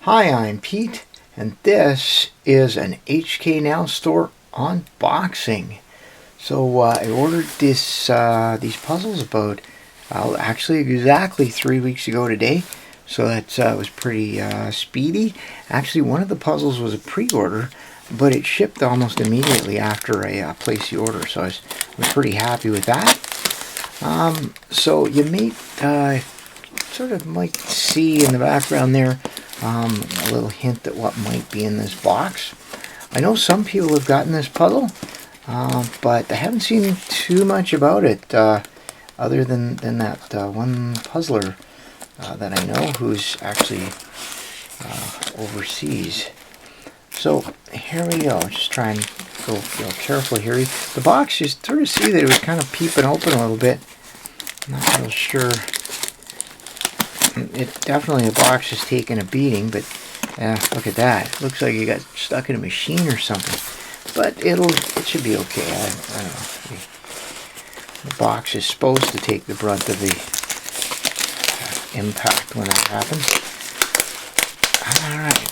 Hi, I'm Pete, and this is an HK Now store unboxing. So I ordered these puzzles about actually exactly 3 weeks ago today. So that was pretty speedy. Actually, one of the puzzles was a pre-order, but it shipped almost immediately after I placed the order. So I was pretty happy with that. So you may sort of might see in the background there a little hint at what might be in this box. I know some people have gotten this puzzle, but I haven't seen too much about it other than that one puzzler that I know who's actually overseas. So here we go. Just try and go real careful here. The box, you sort of see that it was kind of peeping open a little bit. I'm not real sure. It definitely, the box is taking a beating, but look at that. It looks like it got stuck in a machine or something. But it should be okay. I don't know. The box is supposed to take the brunt of the impact when that happens. Alright.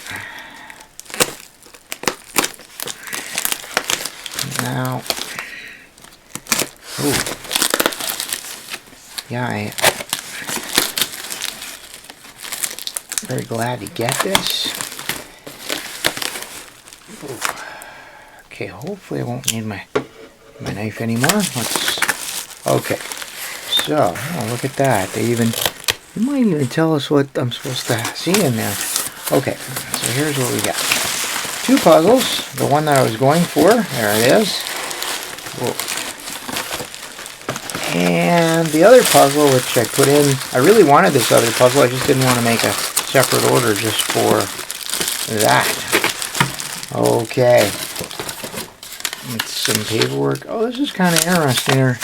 Now, yeah, very glad to get this. Okay, hopefully I won't need my knife anymore. Okay. So, look at that. You might even tell us what I'm supposed to see in there. Okay, so here's what we got. Two puzzles. The one that I was going for. There it is. Whoa. And the other puzzle, which I put in, I really wanted this other puzzle, I just didn't want to make a separate order just for that. Okay. It's some paperwork. Oh, this is kind of interesting.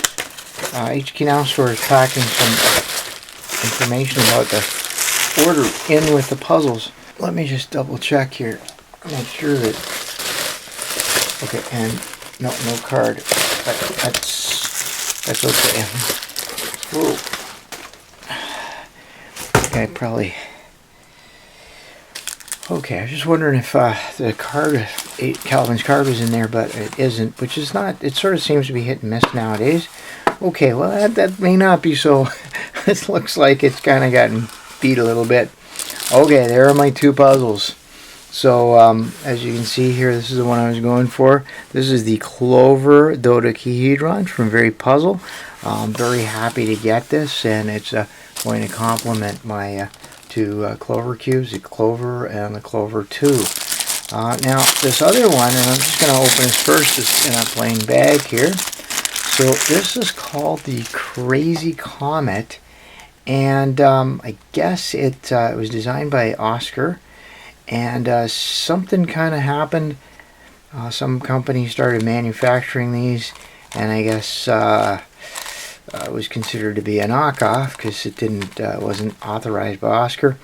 HK Now store is packing some information about the order in with the puzzles. Let me just double check here. Make sure that... Okay, and no card. That's okay. Whoa. Okay, probably... Okay, I was just wondering if the card, Calvin's card was in there, but it isn't, which is not, it sort of seems to be hit and miss nowadays. Okay, well, that may not be so. It looks like it's kind of gotten beat a little bit. Okay, there are my two puzzles. So, as you can see here, this is the one I was going for. This is the Clover Dodecahedron from Very Puzzle. I'm very happy to get this, and it's going to complement my two Clover Cubes, the Clover and the Clover II. Now, this other one, and I'm just going to open this first, it's in a plain bag here. So, this is called the Crazy Comet, and I guess it was designed by Oscar. And something kind of happened. Some company started manufacturing these, and I guess it was considered to be a knockoff because it wasn't authorized by Oscar.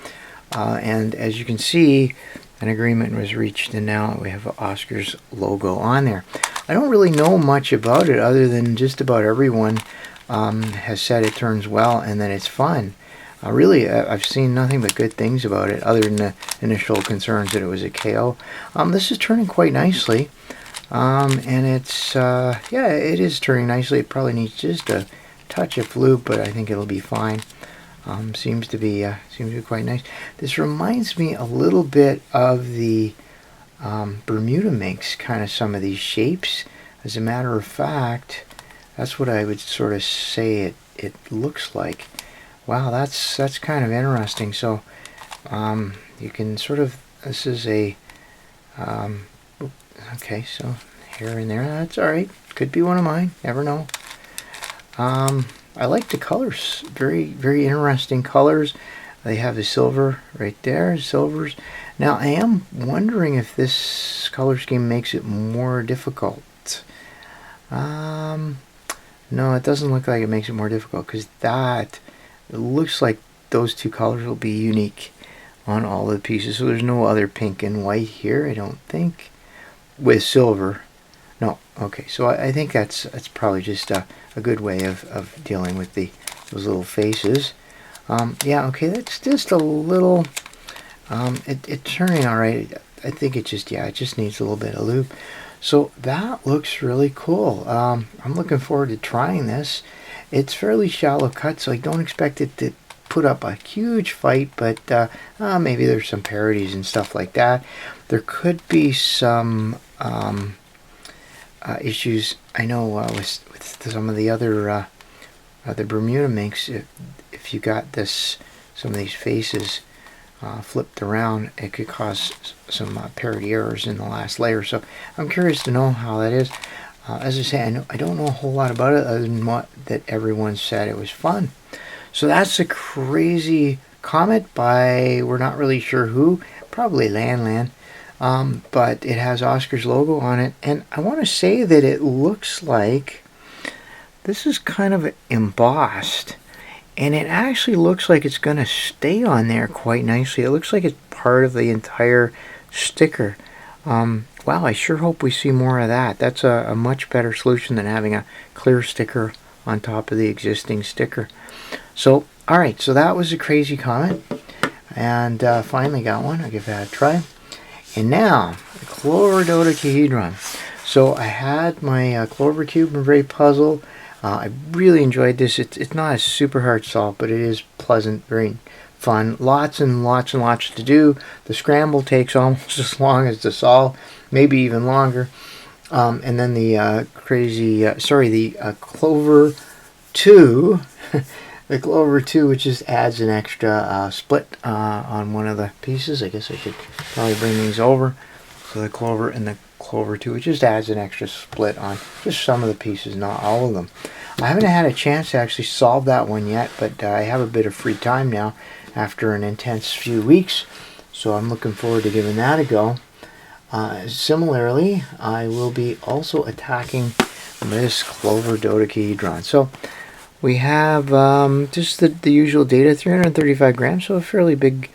And as you can see, an agreement was reached, and now we have Oscar's logo on there. I don't really know much about it other than just about everyone has said it turns well and that it's fun. Really, I've seen nothing but good things about it, other than the initial concerns that it was a KO. This is turning quite nicely, and it's yeah, it is turning nicely. It probably needs just a touch of lube, but I think it'll be fine. Seems to be quite nice. This reminds me a little bit of the Bermuda Minx, kind of some of these shapes. As a matter of fact, that's what I would sort of say it looks like. Wow, that's kind of interesting. So you can sort of, this is a okay, so here and there, that's all right. Could be one of mine, never know. I like the colors, very interesting colors. They have the silver right there, silvers. Now I am wondering if this color scheme makes it more difficult. No, it doesn't look like it makes it more difficult, because it looks like those two colors will be unique on all the pieces. So there's no other pink and white here, I don't think, with silver. No, okay. So I think that's probably just a good way of dealing with those little faces. Yeah, okay. That's just a little It's turning all right. I think it just needs a little bit of lube. So that looks really cool. I'm looking forward to trying this. It's fairly shallow cut, so I don't expect it to put up a huge fight, but maybe there's some parodies and stuff like that. There could be some issues, I know, with some of the other the Bermuda minks. If you got some of these faces flipped around, it could cause some parity errors in the last layer. So I'm curious to know how that is. As I say, I don't know a whole lot about it other than that everyone said it was fun. So that's a Crazy Comet by, we're not really sure who, probably Lan. But it has Oscar's logo on it, and I want to say that it looks like this is kind of embossed, and it actually looks like it's going to stay on there quite nicely. It looks like it's part of the entire sticker. Wow, I sure hope we see more of that. That's a much better solution than having a clear sticker on top of the existing sticker. So, alright, so that was a Crazy Comet, and finally got one. I'll give that a try. And now, the Clover Dodecahedron. So I had my Clover Cube and Very Puzzle. I really enjoyed this. It's not a super hard solve, but it is pleasant, very fun. Lots and lots to do. The scramble takes almost as long as the solve, maybe even longer. And then the Clover 2, the Clover 2, which just adds an extra split on one of the pieces. I guess I should probably bring these over. So the Clover and the Clover 2, it just adds an extra split on just some of the pieces, not all of them. I haven't had a chance to actually solve that one yet, but I have a bit of free time now after an intense few weeks, so I'm looking forward to giving that a go. Similarly, I will be also attacking this Clover Dodecahedron. So we have just the usual data, 335 grams, so a fairly big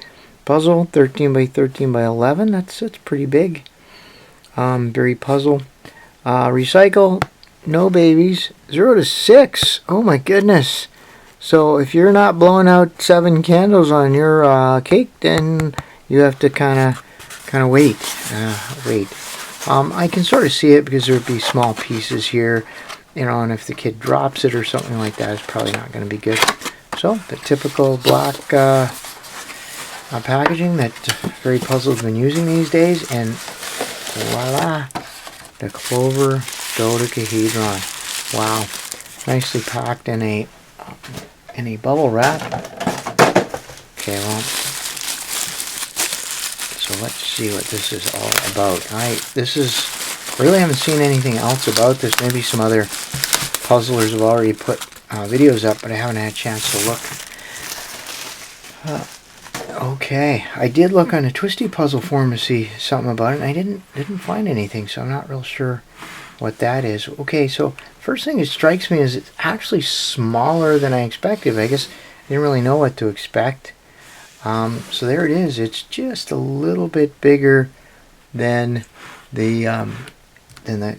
puzzle, 13 by 13 by 11. That's pretty big. Very Puzzle. Recycle, no babies. 0 to 6. Oh my goodness. So if you're not blowing out 7 candles on your cake, then you have to kind of wait. I can sort of see it because there would be small pieces here, you know, and if the kid drops it or something like that, it's probably not going to be good. So the typical black packaging that Very Puzzle's been using these days, and voila, the Clover Dodecahedron. Wow, nicely packed in a bubble wrap. Okay, well, so let's see what this is all about. Really haven't seen anything else about this. Maybe some other puzzlers have already put videos up, but I haven't had a chance to look. Okay, I did look on a Twisty Puzzle forum to see something about it, and I didn't find anything, so I'm not real sure what that is. Okay, so first thing that strikes me is it's actually smaller than I expected. I guess I didn't really know what to expect. So there it is. It's just a little bit bigger than the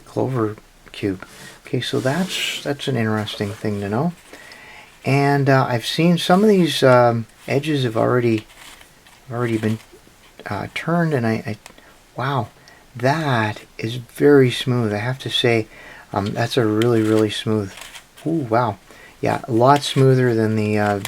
Clover Cube. Okay, so that's an interesting thing to know. And I've seen some of these edges have already been turned, and wow, that is very smooth. I have to say, that's a really smooth. Ooh, wow, yeah, a lot smoother than the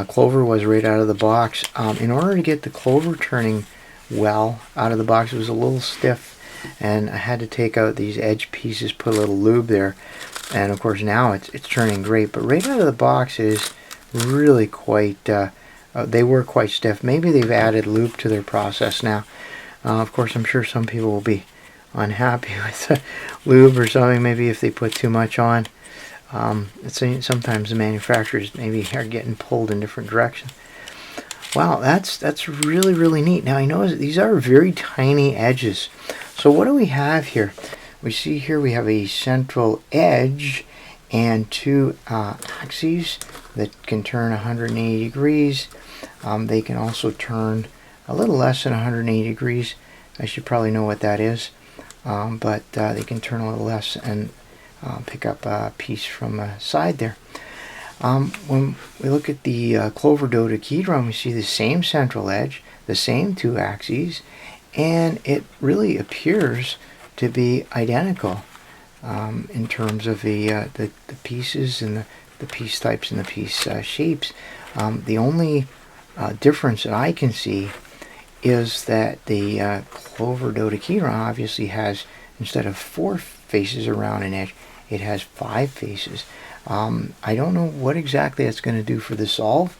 Clover was right out of the box. In order to get the Clover turning well out of the box, it was a little stiff, and I had to take out these edge pieces, put a little lube there, and of course now it's turning great. But right out of the box, it is really quite. They were quite stiff. Maybe they've added lube to their process now. Of course, I'm sure some people will be unhappy with the lube or something. Maybe if they put too much on. Sometimes the manufacturers maybe are getting pulled in different directions. Wow, that's really neat. Now I know these are very tiny edges. So what do we have here? We see here we have a central edge and 2 axes that can turn 180 degrees. They can also turn a little less than 180 degrees. I should probably know what that is. But they can turn a little less and pick up a piece from the side there. When we look at the Clover Dodecahedron, we see the same central edge, the same two axes, and it really appears to be identical in terms of the pieces and the piece types and the piece shapes. The only difference that I can see is that the Clover Dodecahedron obviously has, instead of 4 faces around an edge, it has 5 faces. I don't know what exactly that's going to do for the solve,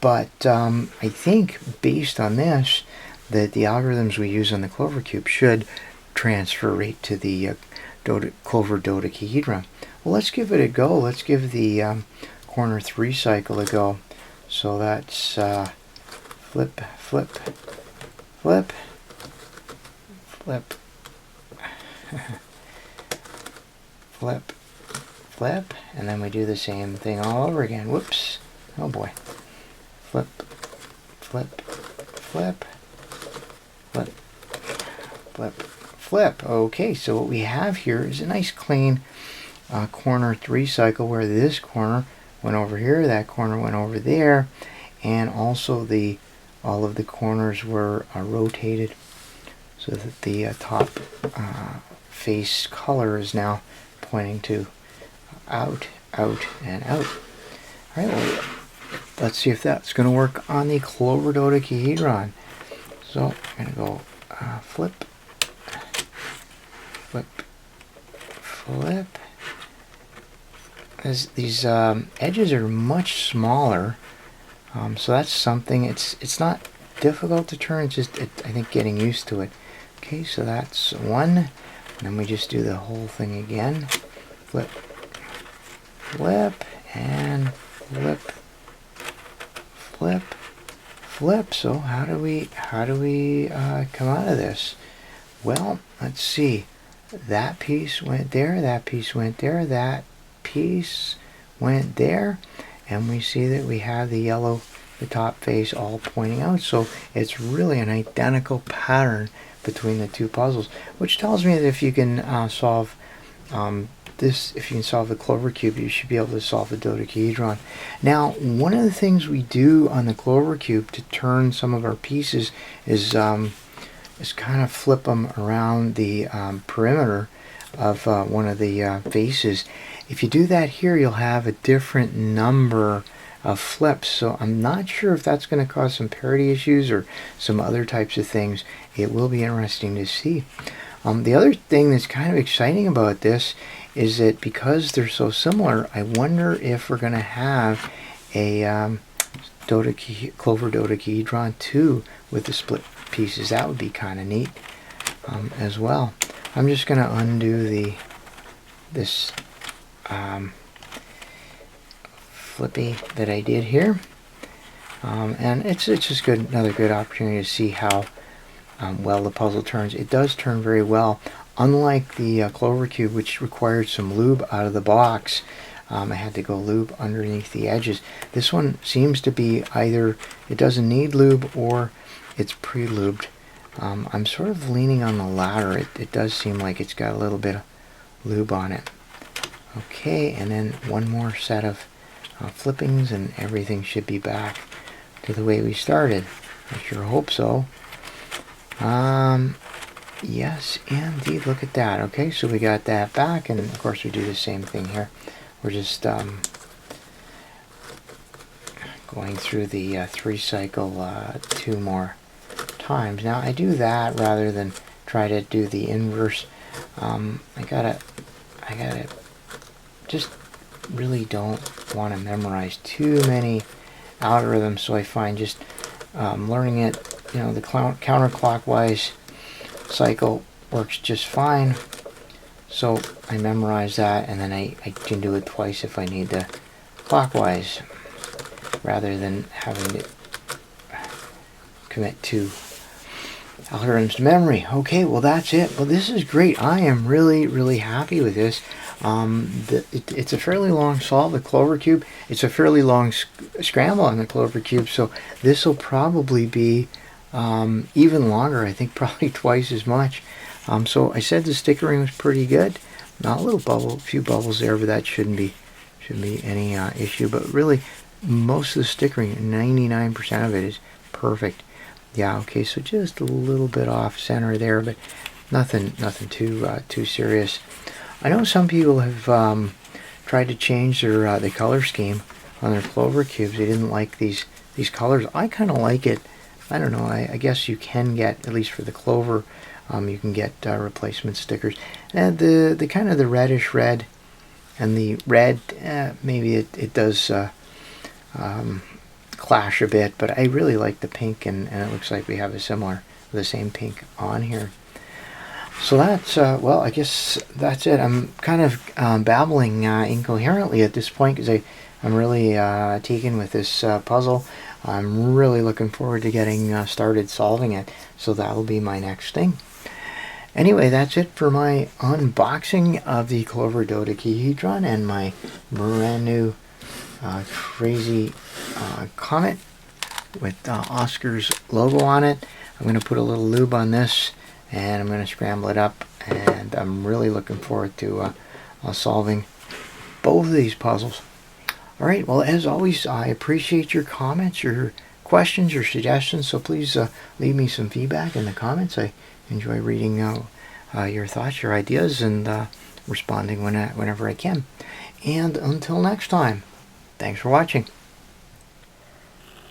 but I think based on this, that the algorithms we use on the Clover Cube should transfer right to the Clover Dodecahedron. Well, let's give it a go. Let's give the corner 3 cycle a go. So that's flip, flip, flip, flip, flip, flip, and then we do the same thing all over again. Whoops. Oh boy. Flip, flip, flip, flip, flip, flip. Okay, so what we have here is a nice clean corner 3 cycle where this corner went over here, that corner went over there, and also all of the corners were rotated so that the top face color is now pointing to out, out, and out. Alright, well, let's see if that's going to work on the Clover Dodecahedron. So I'm going to go flip, flip, flip. As these edges are much smaller, so that's something. It's not difficult to turn. It's just I think getting used to it. Okay, so that's one, and then we just do the whole thing again. Flip, flip, and flip, flip, flip. So how do we come out of this? Well, let's see. That piece went there. That piece went there. That piece went there, and we see that we have the yellow, the top face all pointing out. So it's really an identical pattern between the two puzzles, which tells me that if you can solve if you can solve the Clover Cube, you should be able to solve the dodecahedron. Now, one of the things we do on the Clover Cube to turn some of our pieces is kind of flip them around the perimeter of one of the faces. If you do that here, you'll have a different number of flips. So I'm not sure if that's going to cause some parity issues or some other types of things. It will be interesting to see. The other thing that's kind of exciting about this is that because they're so similar, I wonder if we're going to have a Clover Dodecahedron 2 with the split pieces. That would be kind of neat as well. I'm just going to undo this flippy that I did here, and it's just another good opportunity to see how well the puzzle turns. It does turn very well, unlike the Clover Cube, which required some lube out of the box. I had to go lube underneath the edges. This one seems to be either it doesn't need lube or it's pre-lubed. I'm sort of leaning on the latter. It does seem like it's got a little bit of lube on it. Okay, and then one more set of flippings and everything should be back to the way we started. I sure hope so. Yes, indeed, look at that. Okay, so we got that back, and of course we do the same thing here. We're just going through the 3 cycle 2 more times. Now I do that rather than try to do the inverse. I gotta just really don't want to memorize too many algorithms, so I find just learning it, the counterclockwise cycle works just fine, so I memorize that, and then I can do it twice if I need the clockwise rather than having to commit to algorithms to memory. Okay, well that's it. Well, this is great. I am really happy with this. It's a fairly long solve, the Clover Cube. It's a fairly long scramble on the Clover Cube, so this will probably be even longer. I think probably twice as much. So I said the stickering was pretty good. Not a few bubbles there, but that shouldn't be any issue. But really, most of the stickering, 99% of it, is perfect. Yeah, okay, so just a little bit off center there, but nothing too serious. I know some people have tried to change their the color scheme on their Clover cubes. They didn't like these colors. I kind of like it. I don't know. I guess you can get, at least for the Clover, you can get replacement stickers. And the kind of the reddish red and the red, maybe it does clash a bit, but I really like the pink, and it looks like we have the same pink on here. So that's, well, I guess that's it. I'm kind of babbling incoherently at this point because I'm really taken with this puzzle. I'm really looking forward to getting started solving it, so that'll be my next thing. Anyway, that's it for my unboxing of the Clover Dodecahedron and my brand new Crazy Comet with Oscar's logo on it. I'm going to put a little lube on this, and I'm going to scramble it up, and I'm really looking forward to solving both of these puzzles. Alright, well, as always, I appreciate your comments, your questions, your suggestions, so please leave me some feedback in the comments. I enjoy reading your thoughts, your ideas, and responding whenever I can. And until next time, thanks for watching.